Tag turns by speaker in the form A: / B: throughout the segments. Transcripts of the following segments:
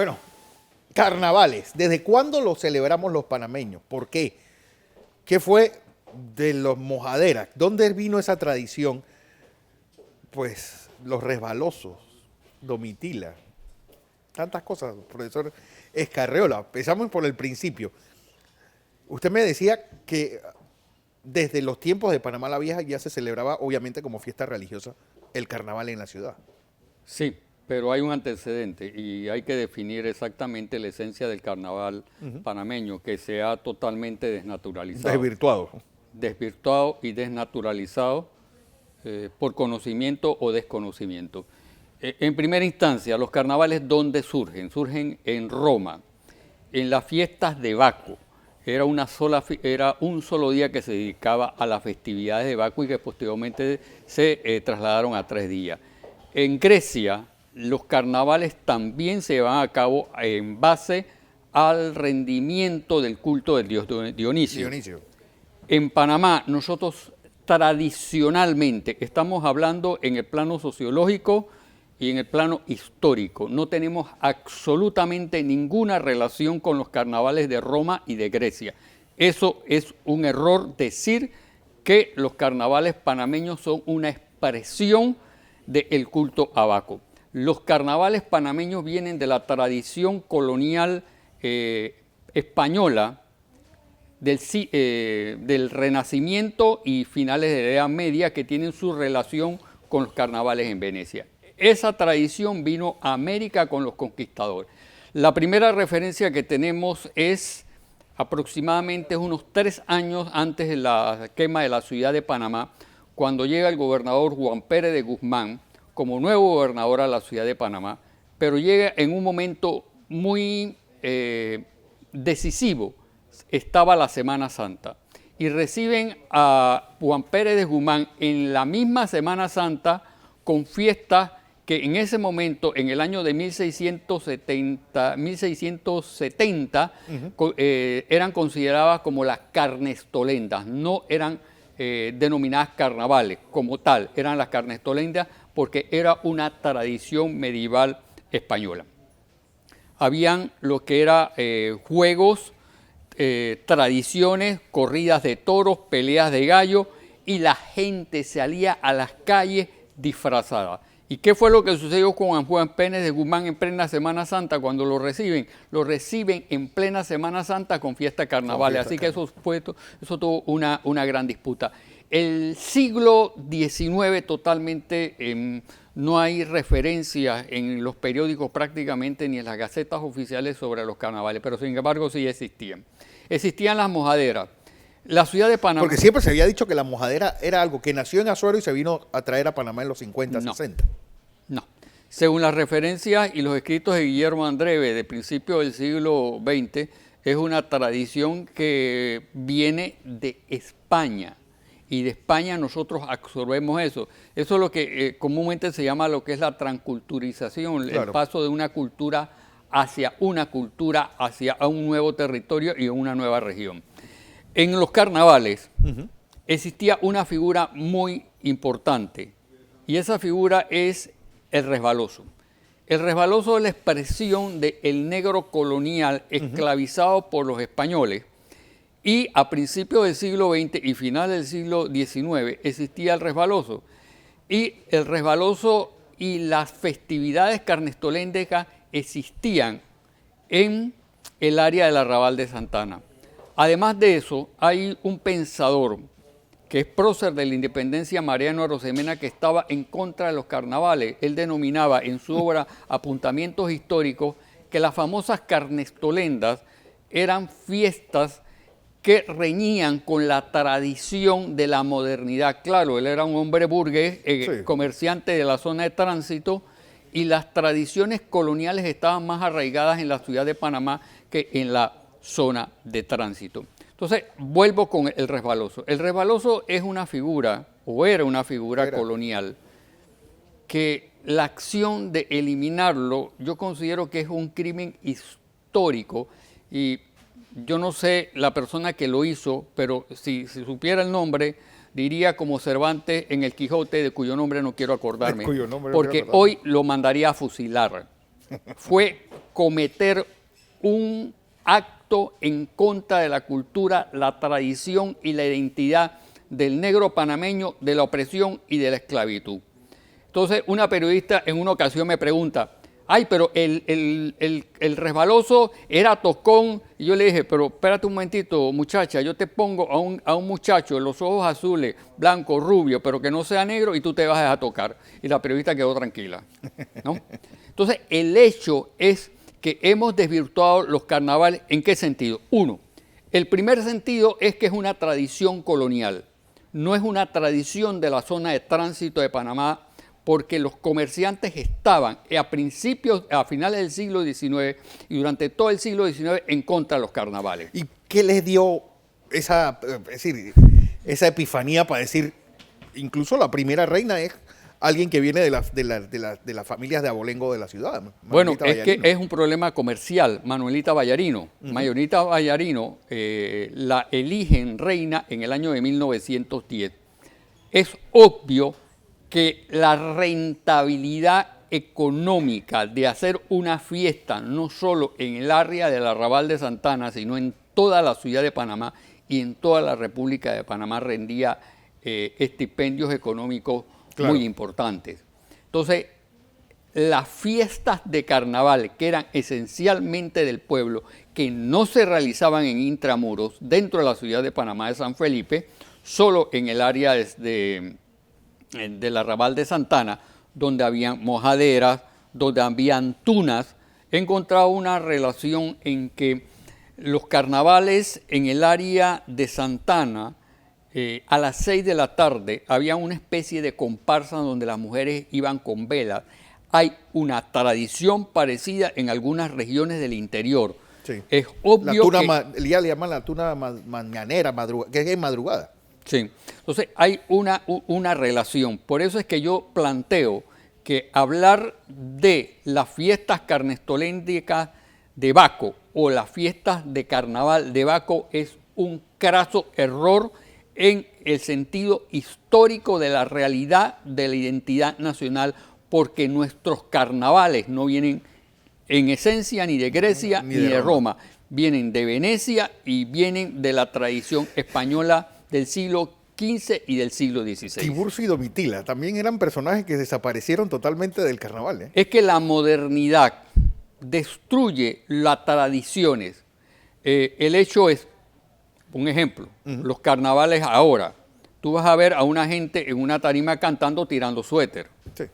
A: Bueno, carnavales. ¿Desde cuándo los celebramos los panameños? ¿Por qué? ¿Qué fue de los mojaderas? ¿Dónde vino esa tradición? Pues los resbalosos, Domitila, tantas cosas, profesor Escarriola. Empezamos por el principio. Usted me decía que desde los tiempos de Panamá la Vieja ya se celebraba, obviamente, como fiesta religiosa, el carnaval en la ciudad.
B: Sí, pero hay un antecedente y hay que definir exactamente la esencia del carnaval panameño, que se ha totalmente desnaturalizado.
A: Desvirtuado.
B: Desvirtuado y desnaturalizado por conocimiento o desconocimiento. En primera instancia, los carnavales, ¿dónde surgen? Surgen en Roma, en las fiestas de Baco. Era un solo día que se dedicaba a las festividades de Baco y que posteriormente se trasladaron a 3 días. En Grecia, los carnavales también se llevan a cabo en base al rendimiento del culto del dios Dionisio. En Panamá, nosotros tradicionalmente estamos hablando en el plano sociológico y en el plano histórico. No tenemos absolutamente ninguna relación con los carnavales de Roma y de Grecia. Eso es un error decir que los carnavales panameños son una expresión del culto a Baco. Los carnavales panameños vienen de la tradición colonial española, del Renacimiento y finales de la Edad Media, que tienen su relación con los carnavales en Venecia. Esa tradición vino a América con los conquistadores. La primera referencia que tenemos es aproximadamente unos 3 años antes de la quema de la ciudad de Panamá, cuando llega el gobernador Juan Pérez de Guzmán como nuevo gobernador a la ciudad de Panamá, pero llega en un momento muy decisivo. Estaba la Semana Santa y reciben a Juan Pérez de Guzmán en la misma Semana Santa con fiestas que en ese momento, en el año de 1670, eran consideradas como las carnestolendas, no eran denominadas carnavales como tal, eran las carnestolendas porque era una tradición medieval española. Habían lo que era juegos, tradiciones, corridas de toros, peleas de gallo, y la gente salía a las calles disfrazada. ¿Y qué fue lo que sucedió con Juan Pérez de Guzmán en plena Semana Santa cuando lo reciben? Lo reciben en plena Semana Santa con fiesta carnavales, así que eso tuvo una gran disputa. El siglo XIX totalmente no hay referencias en los periódicos prácticamente ni en las gacetas oficiales sobre los carnavales, pero sin embargo sí existían. Existían las mojaderas. La ciudad de Panamá...
A: Porque siempre se había dicho que la mojadera era algo que nació en Azuero y se vino a traer a Panamá en los 50, 60.
B: No. Según las referencias y los escritos de Guillermo Andreve de principios del siglo XX, es una tradición que viene de España. Y de España nosotros absorbemos eso. Eso es lo que comúnmente se llama lo que es la transculturización, claro. El paso de una cultura hacia un nuevo territorio y una nueva región. En los carnavales existía una figura muy importante y esa figura es el resbaloso. El resbaloso es la expresión del negro colonial esclavizado por los españoles, y a principios del siglo XX y final del siglo XIX existía el resbaloso. Y el resbaloso y las festividades carnestoléndicas existían en el área del Arrabal de Santana. Además de eso, hay un pensador que es prócer de la independencia, Mariano Arosemena, que estaba en contra de los carnavales. Él denominaba en su obra Apuntamientos Históricos que las famosas carnestolendas eran fiestas que reñían con la tradición de la modernidad. Claro, él era un hombre burgués, comerciante de la zona de tránsito, y las tradiciones coloniales estaban más arraigadas en la ciudad de Panamá que en la zona de tránsito. Entonces, vuelvo con el resbaloso. El resbaloso es una figura, o era una figura colonial, que la acción de eliminarlo, yo considero que es un crimen histórico, y yo no sé la persona que lo hizo, pero si supiera el nombre, diría como Cervantes en el Quijote, de cuyo nombre no quiero acordarme, porque hoy lo mandaría a fusilar. Fue cometer un acto en contra de la cultura, la tradición y la identidad del negro panameño, de la opresión y de la esclavitud. Entonces, una periodista en una ocasión me pregunta, ay, pero el resbaloso era Tocón. Y yo le dije, pero espérate un momentito, muchacha, yo te pongo a un muchacho de los ojos azules, blanco, rubio, pero que no sea negro y tú te vas a tocar. Y la periodista quedó tranquila, ¿no? Entonces, el hecho es que hemos desvirtuado los carnavales. ¿En qué sentido? Uno, el primer sentido es que es una tradición colonial. No es una tradición de la zona de tránsito de Panamá, porque los comerciantes estaban a finales del siglo XIX y durante todo el siglo XIX en contra de los carnavales.
A: ¿Y qué les dio esa epifanía para decir, incluso la primera reina es alguien que viene de las familias de abolengo de la ciudad?
B: Bueno, es que es un problema comercial. Manuelita Vallarino. Manuelita Vallarino la eligen reina en el año de 1910. Es obvio que la rentabilidad económica de hacer una fiesta, no solo en el área del Arrabal de Santana, sino en toda la ciudad de Panamá y en toda la República de Panamá, rendía estipendios económicos muy importantes. Entonces, las fiestas de carnaval, que eran esencialmente del pueblo, que no se realizaban en intramuros, dentro de la ciudad de Panamá de San Felipe, solo en el área del Arrabal de Santana, donde habían mojaderas, donde habían tunas, he encontrado una relación en que los carnavales en el área de Santana, a las 6 de la tarde, había una especie de comparsa donde las mujeres iban con velas. Hay una tradición parecida en algunas regiones del interior.
A: Sí.
B: Es obvio
A: que ya le llaman la tuna mañanera, que es madrugada.
B: Sí, entonces hay una relación. Por eso es que yo planteo que hablar de las fiestas carnestoléndicas de Baco o las fiestas de carnaval de Baco es un craso error en el sentido histórico de la realidad de la identidad nacional, porque nuestros carnavales no vienen en esencia ni de Grecia ni de Roma, vienen de Venecia y vienen de la tradición española del siglo XV y del siglo XVI.
A: Tiburcio y Domitila también eran personajes que desaparecieron totalmente del carnaval, ¿eh?
B: Es que la modernidad destruye las tradiciones. El hecho es, un ejemplo, los carnavales ahora. Tú vas a ver a una gente en una tarima cantando tirando suéter.
A: Sí.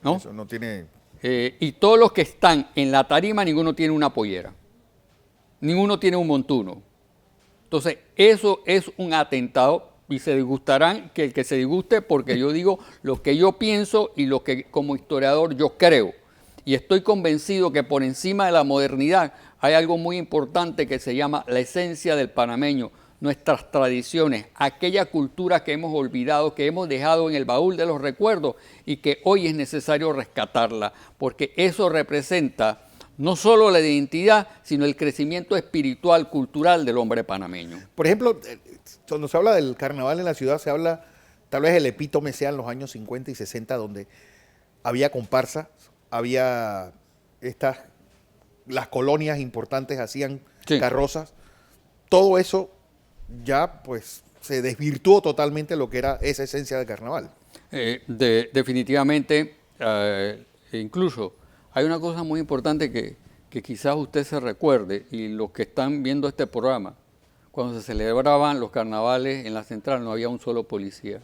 B: ¿No?
A: Eso no tiene...
B: Y todos los que están en la tarima, ninguno tiene una pollera. Ninguno tiene un montuno. Entonces, eso es un atentado y se disgustarán que el que se disguste, porque yo digo lo que yo pienso y lo que como historiador yo creo. Y estoy convencido que por encima de la modernidad hay algo muy importante que se llama la esencia del panameño, nuestras tradiciones, aquella cultura que hemos olvidado, que hemos dejado en el baúl de los recuerdos y que hoy es necesario rescatarla, porque eso representa no solo la identidad, sino el crecimiento espiritual, cultural del hombre panameño.
A: Por ejemplo, cuando se habla del carnaval en la ciudad, se habla, tal vez el epítome sea en los años 50 y 60, donde había comparsas, había las colonias importantes hacían carrozas. Todo eso ya pues se desvirtuó totalmente lo que era esa esencia del carnaval.
B: Definitivamente, incluso hay una cosa muy importante que quizás usted se recuerde, y los que están viendo este programa, cuando se celebraban los carnavales en la central no había un solo policía,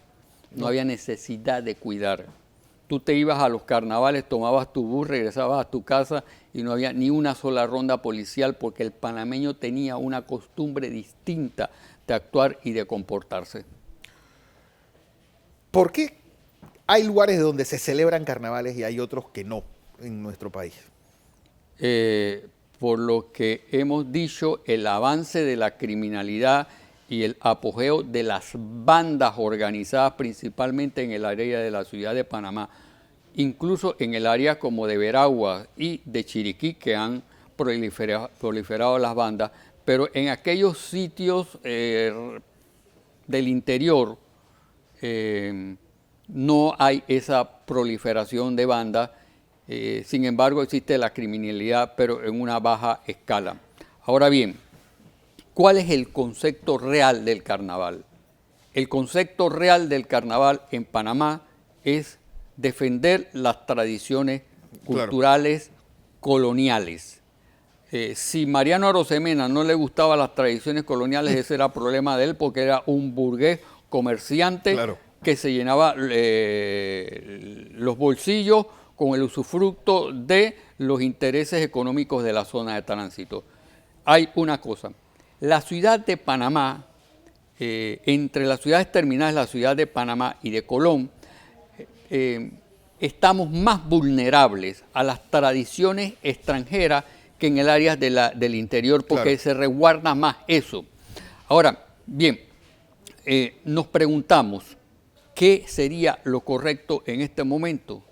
B: no había necesidad de cuidar. Tú te ibas a los carnavales, tomabas tu bus, regresabas a tu casa y no había ni una sola ronda policial, porque el panameño tenía una costumbre distinta de actuar y de comportarse.
A: ¿Por qué hay lugares donde se celebran carnavales y hay otros que no en nuestro país?
B: Por lo que hemos dicho, el avance de la criminalidad y el apogeo de las bandas organizadas principalmente en el área de la ciudad de Panamá, incluso en el área como de Veragua y de Chiriquí, que han proliferado las bandas, pero en aquellos sitios del interior no hay esa proliferación de bandas, Sin embargo, existe la criminalidad, pero en una baja escala. Ahora bien, ¿cuál es el concepto real del carnaval? El concepto real del carnaval en Panamá es defender las tradiciones culturales coloniales. Si Mariano Arosemena no le gustaban las tradiciones coloniales, ese era problema de él, porque era un burgués comerciante que se llenaba los bolsillos con el usufructo de los intereses económicos de la zona de tránsito. Hay una cosa, la ciudad de Panamá, entre las ciudades terminales, la ciudad de Panamá y de Colón, estamos más vulnerables a las tradiciones extranjeras que en el área del interior, porque se resguarda más eso. Ahora, bien, nos preguntamos, ¿qué sería lo correcto en este momento?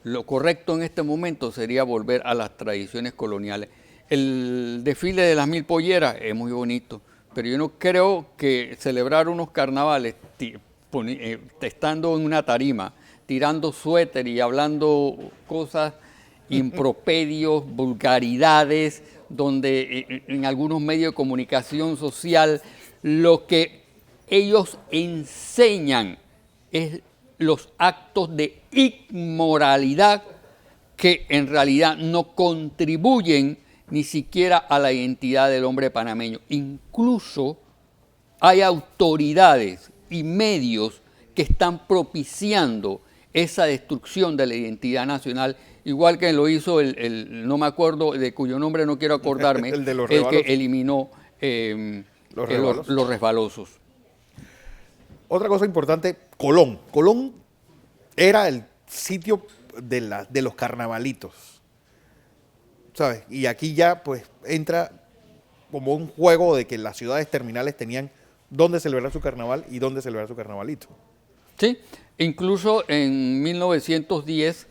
B: Lo correcto en este momento sería volver a las tradiciones coloniales. El desfile de las 1000 polleras es muy bonito, pero yo no creo que celebrar unos carnavales estando en una tarima, tirando suéter y hablando cosas, improperios, vulgaridades, donde en algunos medios de comunicación social lo que ellos enseñan es los actos de inmoralidad que en realidad no contribuyen ni siquiera a la identidad del hombre panameño. Incluso hay autoridades y medios que están propiciando esa destrucción de la identidad nacional, igual que lo hizo no me acuerdo, de cuyo nombre no quiero acordarme,
A: el
B: que eliminó los resbalosos.
A: Otra cosa importante, Colón. Colón era el sitio de los carnavalitos, ¿sabes? Y aquí ya pues entra como un juego de que las ciudades terminales tenían dónde celebrar su carnaval y dónde celebrar su carnavalito.
B: Sí, incluso en 1910,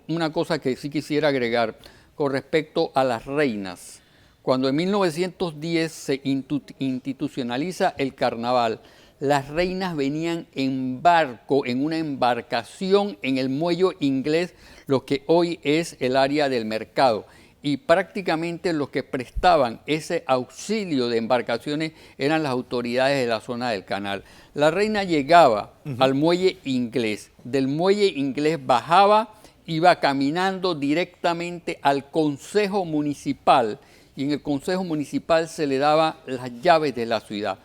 B: una cosa que sí quisiera agregar con respecto a las reinas. Cuando en 1910 se institucionaliza el carnaval, las reinas venían en barco, en una embarcación en el muelle inglés, lo que hoy es el área del mercado. Y prácticamente los que prestaban ese auxilio de embarcaciones eran las autoridades de la zona del canal. La reina llegaba al muelle inglés, del muelle inglés bajaba, iba caminando directamente al Consejo Municipal, y en el Consejo Municipal se le daba las llaves de la ciudad.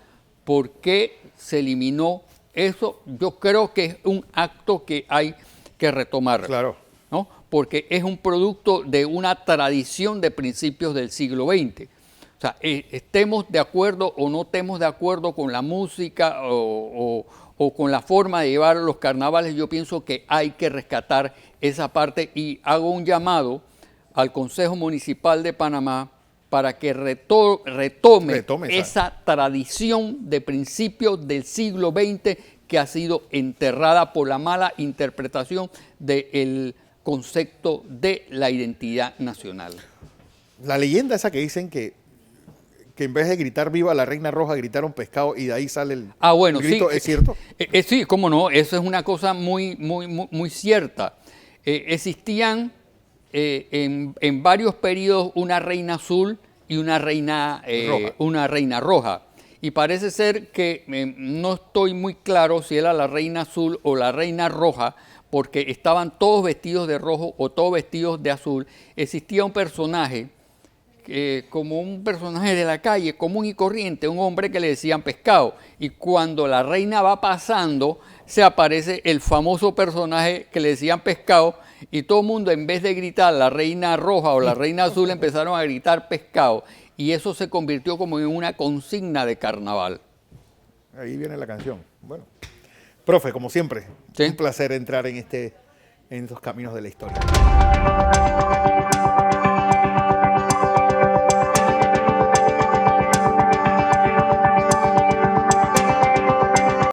B: ¿Por qué se eliminó eso? Yo creo que es un acto que hay que retomar.
A: Claro.
B: ¿No? Porque es un producto de una tradición de principios del siglo XX. O sea, estemos de acuerdo o no estemos de acuerdo con la música o con la forma de llevar los carnavales, yo pienso que hay que rescatar esa parte y hago un llamado al Consejo Municipal de Panamá para que retome esa tradición de principios del siglo XX que ha sido enterrada por la mala interpretación del concepto de la identidad nacional.
A: La leyenda esa que dicen que en vez de gritar viva la reina roja, gritaron pescado y de ahí sale el grito,
B: sí,
A: ¿es cierto?
B: Sí, cómo no, eso es una cosa muy cierta. Existían en varios periodos una reina azul y una reina roja. Y parece ser que no estoy muy claro si era la reina azul o la reina roja, porque estaban todos vestidos de rojo o todos vestidos de azul. Existía un personaje, como un personaje de la calle, común y corriente, un hombre que le decían pescado. Y cuando la reina va pasando, se aparece el famoso personaje que le decían pescado, y todo el mundo, en vez de gritar la reina roja o la reina azul, empezaron a gritar pescado. Y eso se convirtió como en una consigna de carnaval.
A: Ahí viene la canción. Bueno. Profe, como siempre, un placer entrar en estos caminos de la historia.